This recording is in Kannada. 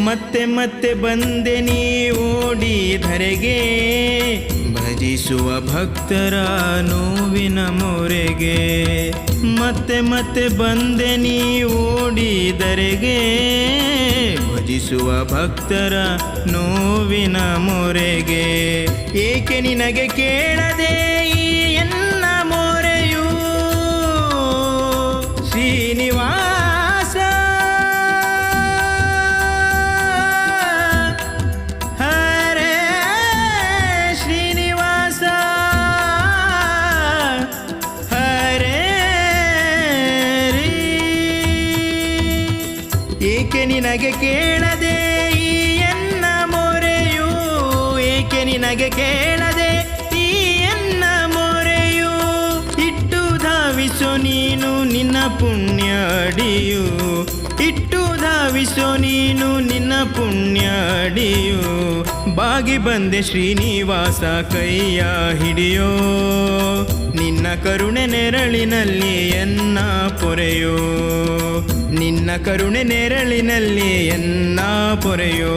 ಮತ್ತೆ ಮತ್ತೆ ಬಂದೆ ನೀ ಓಡಿ ಧರೆಗೆ, ಭಜಿಸುವ ಭಕ್ತರ ನೋವಿನ ಮೊರೆಗೆ. ಮತ್ತೆ ಮತ್ತೆ ಬಂದೆ ನೀ ಓಡಿ ಧರೆಗೆ, ಭಜಿಸುವ ಭಕ್ತರ ನೋವಿನ ಮೊರೆಗೆ. ಏಕೆ ನಿನಗೆ ಕೇಳದೆ ಈ ಎನ್ನ ಮೊರೆಯು ಶ್ರೀನಿವಾಸ. ಹರೇ ಶ್ರೀನಿವಾಸ, ಹರೇ ರೀ. ಏಕೆ ನಿನಗೆ ಕೇಳದೆ ಈ ಎನ್ನ ಮೊರೆಯು, ಏಕೆ ನಿನಗೆ ಕೇಳದೆ ಈ ಎನ್ನ ಮೊರೆಯು. ಇಟ್ಟು ಧಾವಿಸೋ ನೀನು ನಿನ್ನ ಪುಣ್ಯ ಅಡಿಯು, ಇಟ್ಟು ಧಾವಿಸೋ ನೀನು ನಿನ್ನ ಪುಣ್ಯ ಅಡಿಯು. ಬಾಗಿ ಬಂದೆ ಶ್ರೀನಿವಾಸ ಕೈಯ ಹಿಡಿಯೋ, ನಿನ್ನ ಕರುಣೆ ನೆರಳಿನಲ್ಲಿ ಎನ್ನ ಪೊರೆಯೋ, ನಿನ್ನ ಕರುಣೆ ನೆರಳಿನಲ್ಲಿ ಎನ್ನ ಪೊರೆಯೋ.